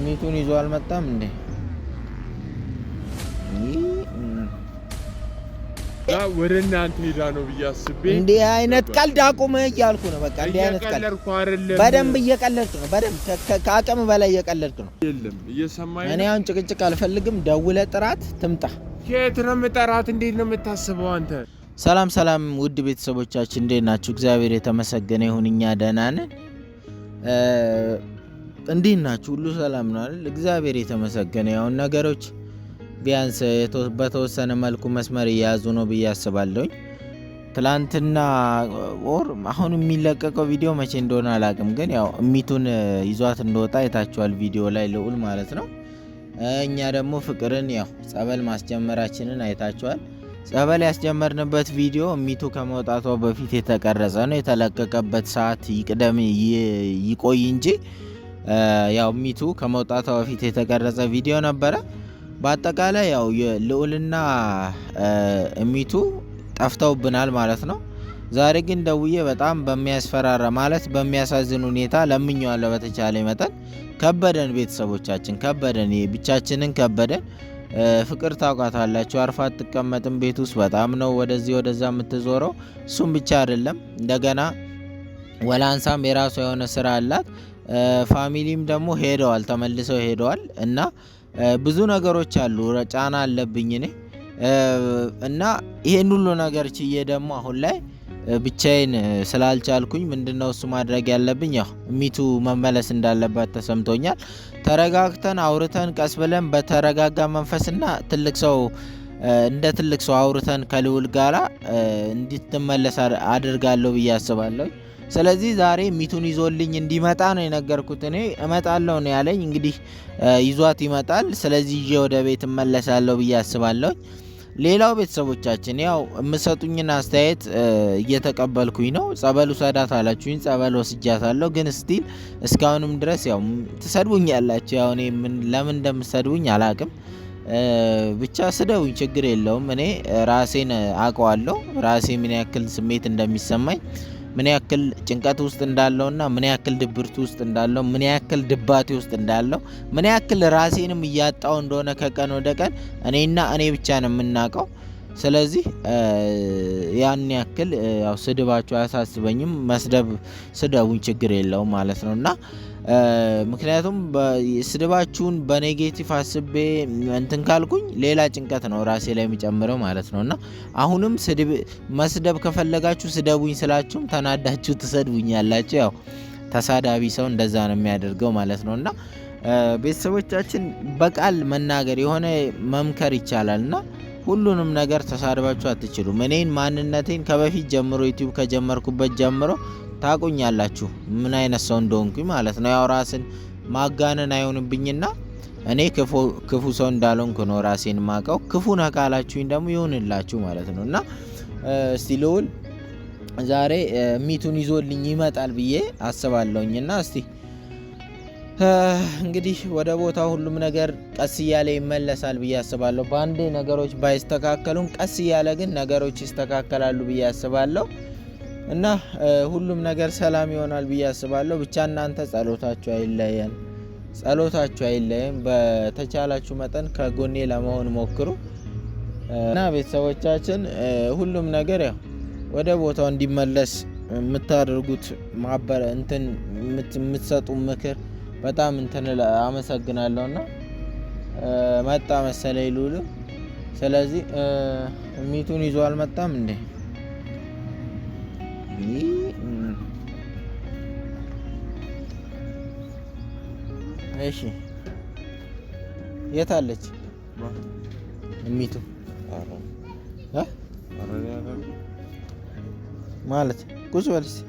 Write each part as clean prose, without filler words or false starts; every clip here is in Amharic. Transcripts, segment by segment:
ሚቱን ይዞ አልመጣም እንዴ? ወደ እናንተ ሄዳ ነው ብያስቤ እንዴ አይነት ቀልድ አቁመ እያልኩ ነው። በቃ እንዴ አይነት ቀልድ በደንብ እየቀለድክ ነው። በደንብ ከአቅም በላይ እየቀለድክ ነው። የለም እየሰማኝ እኔ አሁን ጭቅጭቅ አልፈልግም። ደውለ ጥራት ትምጣ። የት ነው የምጠራት? እንዴት ነው የምታስበው አንተ? ሰላም ውድ ቤተሰቦቻችን እንዴት ናችሁ? እግዚአብሔር የተመሰገነ ይሁን፣ እኛ ደህና ነን። እንዴት ናችሁ? ሁሉ ሰላም ነው አይደል? እግዚአብሔር የተመሰገነ ይሁን። ነገሮች ቢያንስ በተወሰነ መልኩ መስመር እየያዙ ነው ብዬ አስባለሁኝ። ትላንትና አሁን የሚለቀቀው ቪዲዮ መቼ እንደሆነ አላውቅም፣ ግን ያው እሚቱን ይዟት እንደወጣ አይታችኋል ቪዲዮ ላይ ልዑል ማለት ነው። እኛ ደግሞ ፍቅርን ያው ጸበል ማስጀመራችንን አይታችኋል። ጸበል ያስጀመርንበት ቪዲዮ እሚቱ ከመውጣቷ በፊት የተቀረጸ ነው። የተለቀቀበት ሰዓት ይቅደም ይቆይ እንጂ ያው እሚቱ ከመውጣቷ በፊት የተቀረጸ ቪዲዮ ነበረ። በአጠቃላይ ያው ልዑልና እሚቱ ጠፍተውብናል ማለት ነው። ዛሬ ግን ደውዬ በጣም በሚያስፈራራ ማለት በሚያሳዝን ሁኔታ ለምኜዋለሁ። በተቻለ መጠን ከበደን፣ ቤተሰቦቻችን ከበደን፣ ብቻችንን ከበደን። ፍቅር ታውቃታላችሁ፣ አርፋ አትቀመጥም ቤት ውስጥ በጣም ነው ወደዚህ ወደዛ የምትዞረው። እሱም ብቻ አይደለም፣ እንደገና ወላንሳም የራሷ የሆነ ስራ አላት። ፋሚሊም ደግሞ ሄደዋል፣ ተመልሰው ሄደዋል እና ብዙ ነገሮች አሉ። ጫና አለብኝ እኔ እና ይሄን ሁሉ ነገር ችዬ ደግሞ አሁን ላይ ብቻዬን ስላልቻልኩኝ ምንድነው እሱ ማድረግ ያለብኝ? ያው እሚቱ መመለስ እንዳለባት ተሰምቶኛል። ተረጋግተን አውርተን ቀስ ብለን በተረጋጋ መንፈስና ትልቅ ሰው አውርተን ከልዑል ጋራ እንድትመለስ አድርጋለሁ ብዬ አስባለሁ። ስለዚህ ዛሬ እሚቱን ይዞልኝ እንዲመጣ ነው የነገርኩት። እኔ እመጣለሁ ነው ያለኝ። እንግዲህ ይዟት ይመጣል። ስለዚህ ይዤ ወደ ቤት እመለሳለሁ ብዬ አስባለሁ። ሌላው ቤተሰቦቻችን ያው የምሰጡኝን አስተያየት እየተቀበልኩኝ ነው። ጸበል ውሰዳት አላችሁኝ፣ ጸበል ወስጃታለሁ። ግን ስቲል እስካሁንም ድረስ ያው ትሰድቡኝ ያላችሁ። ያው እኔ ለምን እንደምሰድቡኝ አላቅም። ብቻ ስደቡኝ፣ ችግር የለውም። እኔ ራሴን አውቀዋለሁ። ራሴ ምን ያክል ስሜት እንደሚሰማኝ፣ ምን ያክል ጭንቀት ውስጥ እንዳለውና ምን ያክል ድብርት ውስጥ እንዳለው፣ ምን ያክል ድባቴ ውስጥ እንዳለው፣ ምን ያክል ራሴንም እያጣው እንደሆነ ከቀን ወደ ቀን እኔና እኔ ብቻ ነው የምናውቀው። ስለዚህ ያን ያክል ያው ስድባችሁ አያሳስበኝም። ስደቡኝ፣ ችግር የለውም ማለት ነው እና ምክንያቱም ስድባችሁን በኔጌቲቭ አስቤ እንትን ካልኩኝ ሌላ ጭንቀት ነው ራሴ ላይ የሚጨምረው ማለት ነው እና አሁንም መስደብ ከፈለጋችሁ ስደቡኝ ስላችሁም ተናዳችሁ ትሰድቡኝ ያላችሁ። ያው ተሳዳቢ ሰው እንደዛ ነው የሚያደርገው ማለት ነው እና ቤተሰቦቻችን በቃል መናገር የሆነ መምከር ይቻላል እና ሁሉንም ነገር ተሳድባችሁ አትችሉም። እኔን ማንነቴን ከበፊት ጀምሮ ዩቲዩብ ከጀመርኩበት ጀምሮ ታቁኛላችሁ ምን አይነት ሰው እንደሆንኩኝ ማለት ነው። ያው ራስን ማጋነን አይሆንብኝና እኔ ክፉ ሰው እንዳልሆንኩ ነው ራሴን ማቀው። ክፉ ነካላችሁኝ ደግሞ ይሆንላችሁ ማለት ነው እና እስቲ ልዑል ዛሬ እሚቱን ይዞልኝ ይመጣል ብዬ አስባለሁኝና እስቲ እንግዲህ ወደ ቦታው ሁሉም ነገር ቀስ እያለ ይመለሳል ብዬ አስባለሁ። በአንዴ ነገሮች ባይስተካከሉም ቀስ እያለ ግን ነገሮች ይስተካከላሉ ብዬ አስባለሁ እና ሁሉም ነገር ሰላም ይሆናል ብዬ አስባለሁ። ብቻ እናንተ ጸሎታችሁ አይለየን። በተቻላችሁ መጠን ከጎኔ ለመሆን ሞክሩ እና ቤተሰቦቻችን ሁሉም ነገር ያው ወደ ቦታው እንዲመለስ የምታደርጉት የምትሰጡ ምክር በጣም አመሰግናለሁና መጣ መሰለኝ ልዑል። ስለዚህ እሚቱን ይዞ አልመጣም እንዴ? እሺ የት አለች እሚቱ? ማለት ቁጭ በል እስኪ።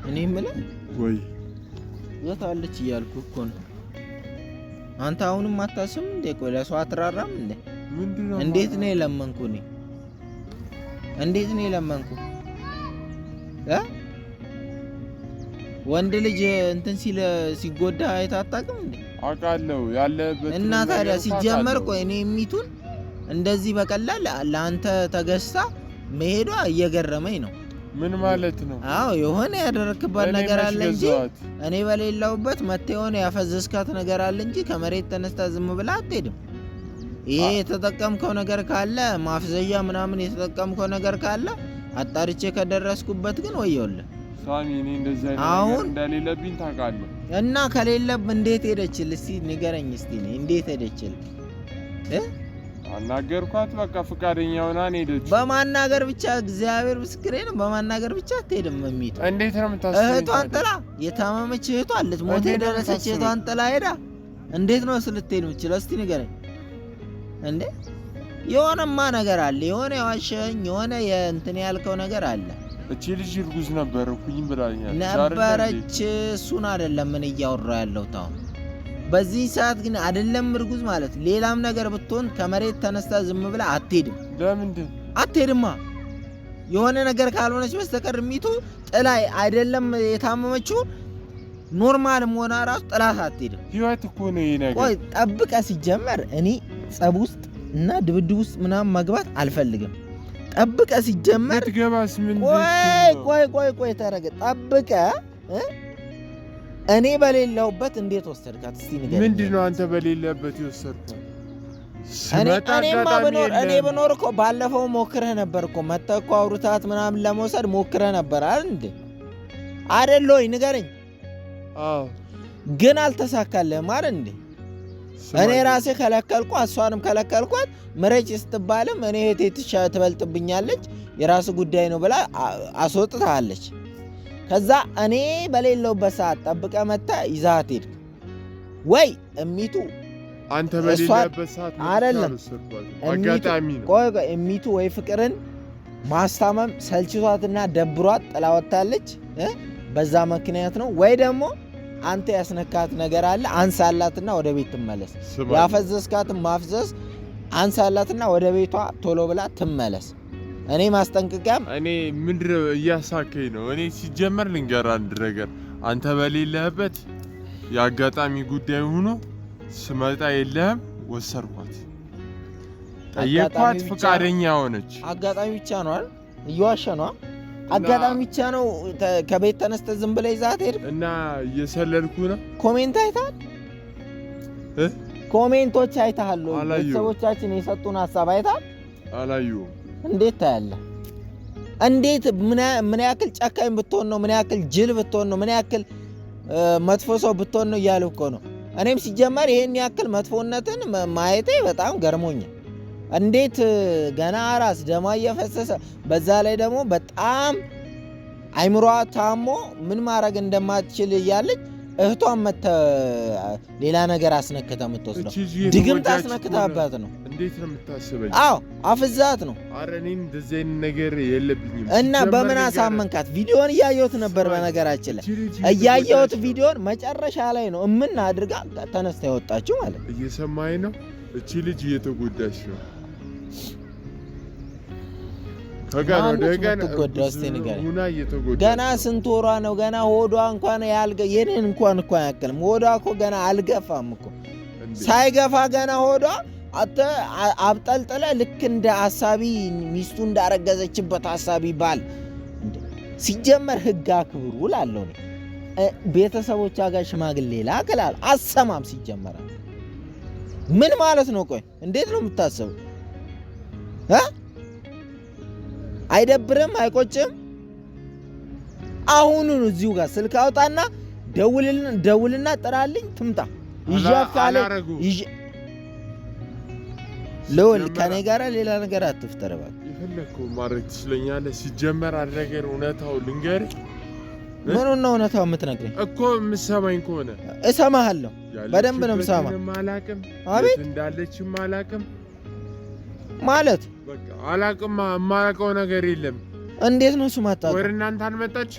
እኔ የምልህ ወይ የት አለች እያልኩ እኮ ነው። አንተ አሁንም አታስብም እንዴ? ቆይ ለሰው አትራራም እንዴ? እንዴት ነው የለመንኩ? እንዴት ነው የለመንኩ? ወንድ ልጅ እንትን ሲጎዳ አይታጣቅም እንዴ? አውቃለሁ ያለበት እና ታዲያ ሲጀመር ቆይ እኔ እሚቱን እንደዚህ በቀላል ለአንተ ተገዝታ መሄዷ እየገረመኝ ነው። ምን ማለት ነው? አዎ የሆነ ያደረክባት ነገር አለ እንጂ እኔ በሌለውበት መተህ የሆነ ያፈዘዝካት ነገር አለ እንጂ ከመሬት ተነስታ ዝም ብላ አትሄድም። ይሄ የተጠቀምከው ነገር ካለ ማፍዘዣ ምናምን የተጠቀምከው ነገር ካለ አጣርቼ ከደረስኩበት ግን ወየውልህ ሳሚ። እኔ እንደዛ ነገር እንደሌለብኝ ታውቃለህ። እና ከሌለብ እንዴት ሄደችል? እስቲ ንገረኝ እስቲ እንዴት ሄደችል? አናገርኳት። በቃ ፍቃደኛ ሆና ሄደች። በማናገር ብቻ እግዚአብሔር ምስክሬ ነው። በማናገር ብቻ አትሄድም። እሚት እንዴት ነው የምታስበው? እህቷን ጥላ የታመመች እህቷ አለች፣ ሞት የደረሰች እህቷን ጥላ ሄዳ እንዴት ነው ልትሄድ የምትችለው? እስቲ ንገረኝ እንዴ። የሆነማ ነገር አለ። የሆነ የዋሸኝ የሆነ የእንትን ያልከው ነገር አለ። እቺ ልጅ እርጉዝ ነበረኩኝ ብላኛል። ነበረች። እሱን አይደለም ምን እያወራ ያለው ታው በዚህ ሰዓት ግን አይደለም እርጉዝ ማለት ሌላም ነገር ብትሆን ከመሬት ተነስታ ዝም ብላ አትሄድም። ለምንድን አትሄድማ? የሆነ ነገር ካልሆነች በስተቀር ሚቱ ጥላይ አይደለም የታመመችው ኖርማልም ሆና ራሱ ጥላት አትሄድም። ህይወት እኮ ነው ይሄ ነገር። ቆይ ጠብቀ ሲጀመር እኔ ጸብ ውስጥ እና ድብድብ ውስጥ ምናምን መግባት አልፈልግም። ጠብቀ ሲጀመር ትገባስ ምን? ቆይ ተረገ ጠብቀ እኔ በሌለውበት እንዴት ወሰድካት? እስቲ ንገረኝ። ምንድነው አንተ በሌለበት የወሰድከው? እኔ በኖር እኮ ባለፈው ሞክረህ ነበር እኮ መተህ እኮ አውርታት ምናምን ለመውሰድ ሞክረህ ነበር አይደል እንዴ? አይደል ወይ ንገረኝ። አዎ ግን አልተሳካልህም አይደል እንዴ? እኔ ራሴ ከለከልኩ፣ እሷንም ከለከልኳት። ምረጭ ስትባልም እኔ እህቴ ትበልጥብኛለች የራስ ጉዳይ ነው ብላ አስወጥታለች። ከዛ እኔ በሌለውበት ሰዓት ጠብቀ መታ ይዛት ሄድክ ወይ እሚቱ? አንተ በሌለበት ሰዓት አይደለም አጋጣሚ ነው። ቆይ እሚቱ ወይ ፍቅርን ማስታመም ሰልችቷትና ደብሯት ጥላ ወጣለች። በዛ ምክንያት ነው ወይ ደግሞ አንተ ያስነካት ነገር አለ። አንሳላትና ወደ ቤት ትመለስ። ያፈዘዝካትን ማፍዘዝ አንሳላትና ወደ ቤቷ ቶሎ ብላ ትመለስ። እኔ ማስጠንቀቂያም እኔ ምንድነው እያሳከኝ ነው? እኔ ሲጀመር ልንገር አንድ ነገር፣ አንተ በሌለህበት የአጋጣሚ ጉዳይ ሆኖ ስመጣ የለህም፣ ወሰርኳት፣ ጠየኳት፣ ፍቃደኛ ሆነች። አጋጣሚ ብቻ ነው አይደል? እየዋሸ ነው። አጋጣሚ ብቻ ነው። ከቤት ተነስተህ ዝም ብለህ ይዛት ሄድክ እና እየሰለልኩ ነው። ኮሜንት አይተሃል? ኮሜንቶች አይተሃል? ቤተሰቦቻችን የሰጡን ሀሳብ አይተሃል? አላየሁም። እንዴት ታያለህ? እንዴት ምን ያክል ጨካኝ ብትሆን ነው? ምን ያክል ጅል ብትሆን ነው? ምን ያክል መጥፎ ሰው ብትሆን ነው እያሉ እኮ ነው። እኔም ሲጀመር ይሄን ያክል መጥፎነትን ማየቴ በጣም ገርሞኛል። እንዴት ገና አራስ ደማ እየፈሰሰ በዛ ላይ ደግሞ በጣም አይምሯ ታሞ ምን ማድረግ እንደማትችል እያለች እህቷን ሌላ ነገር አስነክታ የምትወስደው ድግምት አስነክታባት ነው። እንዴት ነው የምታስበኝ? አዎ አፍዛት ነው። ኧረ እኔ እንደዚህ አይነት ነገር የለብኝም። እና በምን አሳመንካት? ቪዲዮን እያየሁት ነበር። በነገራችን ላይ እያየሁት ቪዲዮን መጨረሻ ላይ ነው ምን አድርጋ ተነስታ የወጣችው ማለት ነው። እየሰማኝ ነው። እቺ ልጅ እየተጎዳች ነው። ገና ስንት ወሯ ነው? ገና ሆዷ እንኳን የኔን እንኳን አያክልም። ሆዷ እኮ ገና አልገፋም እኮ። ሳይገፋ ገና ሆዷ አብጠልጥለ ልክ እንደ አሳቢ ሚስቱ እንዳረገዘችበት አሳቢ ባል። ሲጀመር ህግ አክብሩ እላለሁ። ቤተሰቦቿ ጋር ሽማግሌ ላክላል አሰማም። ሲጀመር ምን ማለት ነው? ቆይ እንዴት ነው የምታስበው? አይደብርም? አይቆጭም? አሁኑን እዚሁ ጋር ስልክ አውጣና ደውልና ጥራልኝ ትምጣ። ይዣካለ ለወል ከኔ ጋር ሌላ ነገር አትፍጠር እባክህ። የፈለከው ማድረግ ትችለኛለህ። ሲጀመር አድርገህ እውነታው ልንገርህ። ምኑን ነው እውነታው የምትነግረኝ? እኮ የምትሰማኝ ከሆነ እሰማሃለሁ። በደንብ ነው የምሰማህ። አቤት እንዳለችም አላቅም ማለት በቃ አላቅም። የማላውቀው ነገር የለም። እንዴት ነው እሱ ማጣጣም? ወደ እናንተ አልመጣች?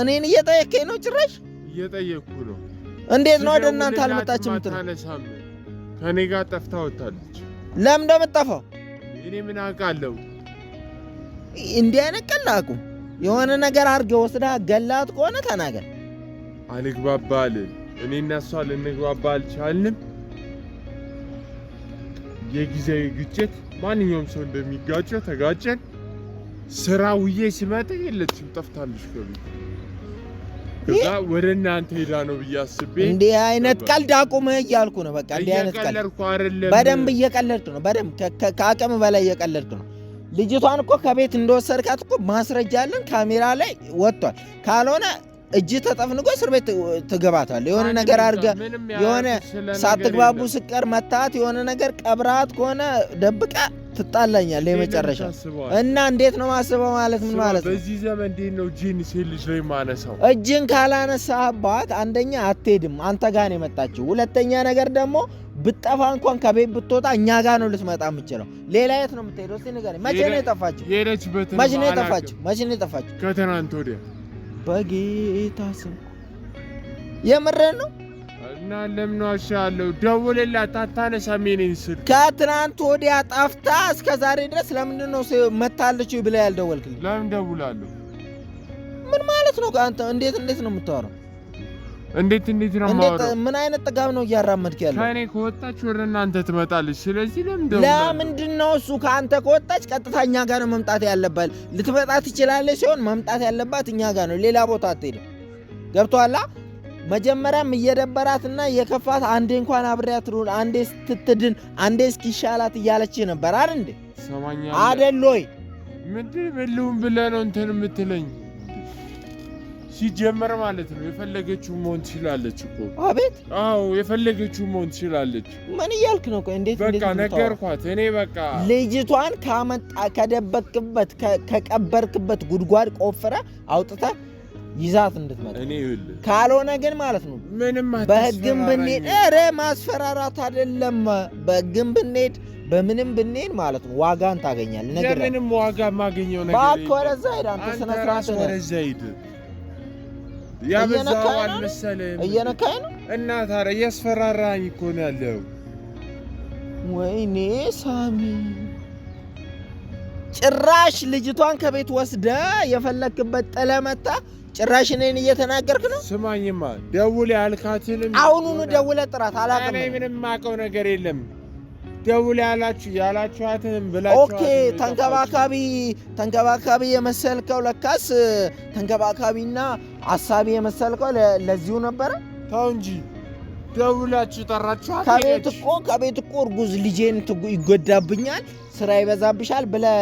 እኔን እየጠየከኝ ነው? ጭራሽ እየጠየቅኩ ነው። እንዴት ነው ወደ እናንተ አልመጣች የምትለው? ከኔ ጋር ጠፍታ ወጣለች። ለምን እንደምትጠፋው እኔ ምን አውቃለሁ? እንዲህ አይነት ቀላቁም የሆነ ነገር አድርገህ ወስደህ ገላት ከሆነ ተናገር። አልግባባ አልን። እኔና እሷ ልንግባባ አልቻልንም። የጊዜያዊ ግጭት ማንኛውም ሰው እንደሚጋጨው ተጋጨን። ስራ ውዬ ሲመጣ የለችም ጠፍታለች ከቤት። ከዛ ወደ እናንተ ሄዳ ነው ብዬ አስቤ እንዴ አይነት ቀልድ አቁመህ እያልኩ ነው። በቃ እንዴ አይነት ቀልድ በደንብ እየቀለድክ ነው። በደንብ ከአቅም በላይ እየቀለድክ ነው። ልጅቷን እኮ ከቤት እንደወሰድካት እኮ ማስረጃ አለን፣ ካሜራ ላይ ወጥቷል። ካልሆነ እጅ ተጠፍንጎ እስር ቤት ትገባታለህ። የሆነ ነገር አድርገህ የሆነ ሳትግባቡ ስቀር መታት የሆነ ነገር ቀብራት ከሆነ ደብቃ ትጣላኛለህ የመጨረሻ። እና እንዴት ነው ማስበው ማለት ምን ማለት ነው? በዚህ ዘመን እንዴት ነው እጅን ልጅ ላይ ማነሳው? እጅን ካላነሳህባት አንደኛ አትሄድም፣ አንተ ጋር ነው የመጣችው። ሁለተኛ ነገር ደግሞ ብጠፋ እንኳን ከቤት ብትወጣ እኛ ጋር ነው ልትመጣ የምችለው። ሌላ የት ነው የምትሄደው? እስቲ ንገረኝ። መቼ ነው የጠፋችው? መቼ ነው የጠፋችው? ከትናንት ወዲያ። በጌታ ስም የምሬን ነው። እና ለምን ዋሻለሁ? ደውልላት አታነሳም የኔን ስልክ። ከትናንት ወዲያ ጠፍታ እስከ ዛሬ ድረስ ለምንድን ነው መታለች ብለህ ያልደወልክልኝ? ለምን ደውላለሁ? ምን ማለት ነው? አንተ እንዴት ነው የምታወራው? እንዴት ነው የማወራው? ምን አይነት ጥጋብ ነው እያራመድክ ያለው? ከኔ ከወጣች ወደ እናንተ ትመጣለች። ስለዚህ ለምንድን ነው እሱ ከአንተ ከወጣች ቀጥታ እኛ ጋር ነው መምጣት ያለባት? ልትመጣ ትችላለች ሲሆን መምጣት ያለባት እኛ ጋር ነው፣ ሌላ ቦታ አትሄድም። ገብቶሃል? መጀመሪያም እየደበራትና የከፋት አንዴ እንኳን አብሬያት ልሁን፣ አንዴ ስትድን፣ አንዴ እስኪሻላት እያለች ነበር አይደል እንዴ? ሰማኛለህ አይደል ወይ? ምንድን ብልሁን ብለህ ነው እንትን የምትለኝ? ሲጀመር ማለት ነው የፈለገችው መሆን ትችላለች እኮ። አቤት። አዎ የፈለገችው መሆን ትችላለች። ምን እያልክ ነው? ቆይ እንዴት በቃ ነገርኳት። እኔ በቃ ልጅቷን ከደበቅበት ከቀበርክበት ጉድጓድ ቆፍረ አውጥተህ ይዛት እንድትመጣ። እኔ ካልሆነ ግን ማለት ነው ምንም በህግም ብንሄድ ማስፈራራት አይደለም። በህግም ብንሄድ በምንም ብንሄድ ማለት ነው ዋጋን ታገኛለህ። ነገር ምንም ዋጋ ማገኘው ነገር እባክህ ወደዛ ሂድ። አንተ ስነ ስርዓት ነው። ወደዛ ሂድ። ያበዛው አልመሰለህም? እየነካኝ ነው። እና ታዲያ እያስፈራራኝ እኮ ነው ያለው። ወይኔ ሳሚ፣ ጭራሽ ልጅቷን ከቤት ወስደ የፈለክበት ጥለህ መጣ። ጭራሽ እኔን እየተናገርክ ነው። ስማኝማ፣ ደውል ያልካትንም አሁኑኑ ደውለህ ጥራት። አላውቅም፣ እኔ ምንም የማውቀው ነገር የለም። ደውል ያላችኋትንም ብላችሁ ኦኬ። ተንከባካቢ የመሰልከው ለካስ ተንከባካቢና አሳቢ የመሰልከው ለዚሁ ነበረ። ተው እንጂ ደውላችሁ ጠራችኋት። ከቤት እኮ እርጉዝ ልጄን ይጎዳብኛል፣ ስራ ይበዛብሻል ብለህ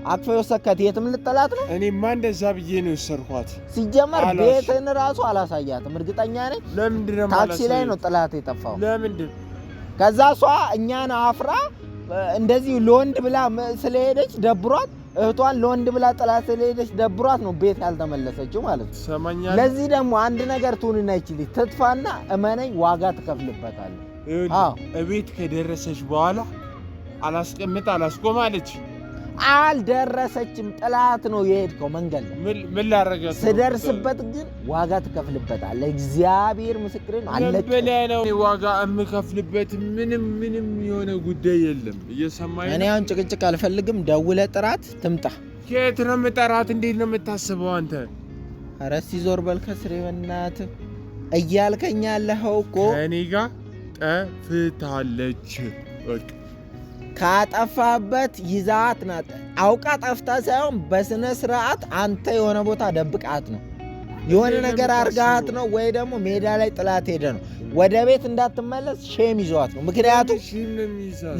አቅፈህ ወሰድካት። የትም ልጠላት ነው? እኔማ እንደዛ ብዬ ነው የወሰድኳት። ሲጀመር ቤትን ራሱ አላሳያትም። እርግጠኛ ነኝ ታክሲ ላይ ነው ጥላት የጠፋው። ለምንድን ከዛ እሷ እኛን አፍራ እንደዚህ ለወንድ ብላ ስለሄደች ደብሯት፣ እህቷን ለወንድ ብላ ጥላት ስለሄደች ደብሯት ነው ቤት ያልተመለሰችው ማለት ነው። ሰማኛለህ? ለዚህ ደግሞ አንድ ነገር ትሁንና ይችላል ትጥፋና እመነኝ ዋጋ ትከፍልበታለህ። እቤት ከደረሰች በኋላ አላስቆም አለች። አልደረሰችም፣ ጥላት ነው የሄድከው መንገድ ነው። ምን ላደርጋት? ስደርስበት ግን ዋጋ ትከፍልበታለህ። እግዚአብሔር ምስክሬ ነው። ነው ዋጋ የምከፍልበት ምንም የሆነ ጉዳይ የለም። እየሰማኝ እኔ አሁን ጭቅጭቅ አልፈልግም። ደውለህ ጥራት ትምጣ። ከየት ነው የምጠራት? እንዴት ነው የምታስበው አንተ? ኧረ እስኪ ዞር በል ከስሬ በእናትህ። እያልከኝ ያለኸው እኮ ከእኔ ጋር ጠፍታለች። በቃ ካጠፋበት ይዛት ናት። አውቃ ጠፍታ ሳይሆን በስነ ስርዓት አንተ የሆነ ቦታ ደብቃት ነው፣ የሆነ ነገር አርጋት ነው፣ ወይ ደግሞ ሜዳ ላይ ጥላት ሄደ ነው። ወደ ቤት እንዳትመለስ ሼም ይዟት ነው። ምክንያቱም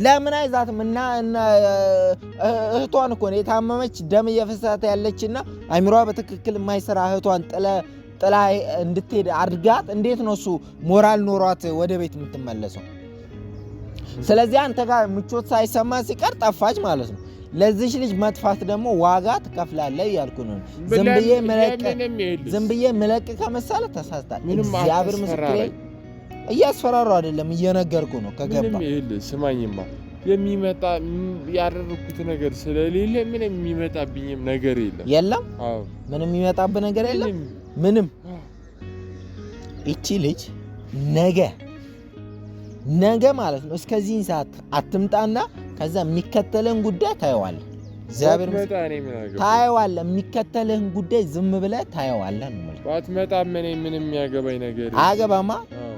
ለምን አይዛትም? እና እህቷን እኮ ነው የታመመች ደም እየፈሰሳት ያለችና አይምሯ በትክክል የማይሰራ እህቷን ጥላ እንድትሄድ አድርጋት። እንዴት ነው እሱ ሞራል ኖሯት ወደ ቤት የምትመለሰው? ስለዚህ አንተ ጋር ምቾት ሳይሰማ ሲቀር ጠፋች ማለት ነው። ለዚች ልጅ መጥፋት ደግሞ ዋጋ ትከፍላለህ እያልኩ ነው። ዝም ብዬ ምለቅ ከመሰለ ተሳስታል። እግዚአብሔር ምስክሬ፣ እያስፈራራሁ አይደለም እየነገርኩ ነው። ከገባ ስማኝማ፣ የሚመጣ ያደረኩት ነገር ስለሌለ ምንም የሚመጣብኝም ነገር የለም። ምንም የሚመጣብህ ነገር የለም። ምንም እቺ ልጅ ነገ ማለት ነው እስከዚህ ሰዓት አትምጣና ከዛ የሚከተልህን ጉዳይ ታየዋለህ። እግዚአብሔር ታየዋለህ። የሚከተልህን ጉዳይ ዝም ብለህ ታየዋለህ ነው ማለት። ባትመጣ ምንም የሚያገባኝ ነገር አገባማ።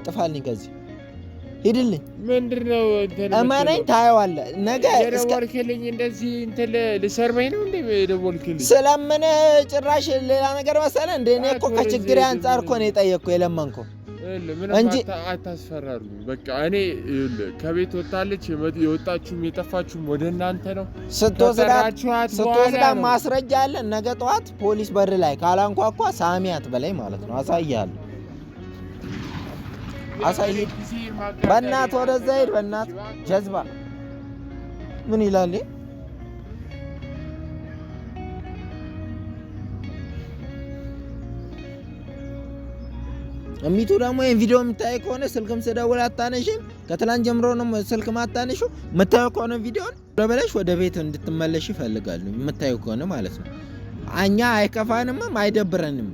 ጥፋልኝ ከዚህ ሂድልኝ። ምንድነው እመነኝ ታየዋለህ። ነገ ደወልክልኝ እንደዚህ እንትን ልሰርበኝ ነው እንዴ ደወልክልኝ? ስለምን ጭራሽ ሌላ ነገር መሰለህ እንደ እኔ እኮ ከችግሬ አንጻር እኮ ነው የጠየቅኩህ የለመንኩ እንጂ አታስፈራሩኝ። በቃ እኔ ከቤት ወጣለች የወጣችሁም የጠፋችሁም ወደ እናንተ ነው። ስትወስዳ ማስረጃ አለ። ነገ ጠዋት ፖሊስ በር ላይ ካላንኳኳ ሳሚያት በላይ ማለት ነው። አሳይሃለሁ። በእናት ወደዛ ሂድ። በእናት ጀዝባ ምን ይላል? እሚቱ ደግሞ ይሄን ቪዲዮ የምታይ ከሆነ ስልክም ስደውል አታነሺም። ከትላንት ጀምሮ ነው ስልክ ማታነሺ። የምታየው ከሆነ ቪዲዮን ለበለሽ ወደ ቤት እንድትመለሽ ይፈልጋሉ። የምታየው ከሆነ ማለት ነው። እኛ አይከፋንም አይደብረንም።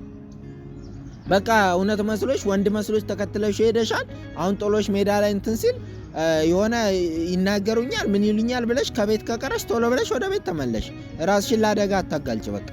በቃ እውነት መስሎሽ ወንድ መስሎሽ ተከትለሽ ሄደሻል። አሁን ጦሎሽ ሜዳ ላይ እንትን ሲል የሆነ ይናገሩኛል ምን ይሉኛል ብለሽ ከቤት ከቀረሽ ቶሎ ብለሽ ወደ ቤት ተመለሽ። ራስሽን ለአደጋ አታጋልጭ በቃ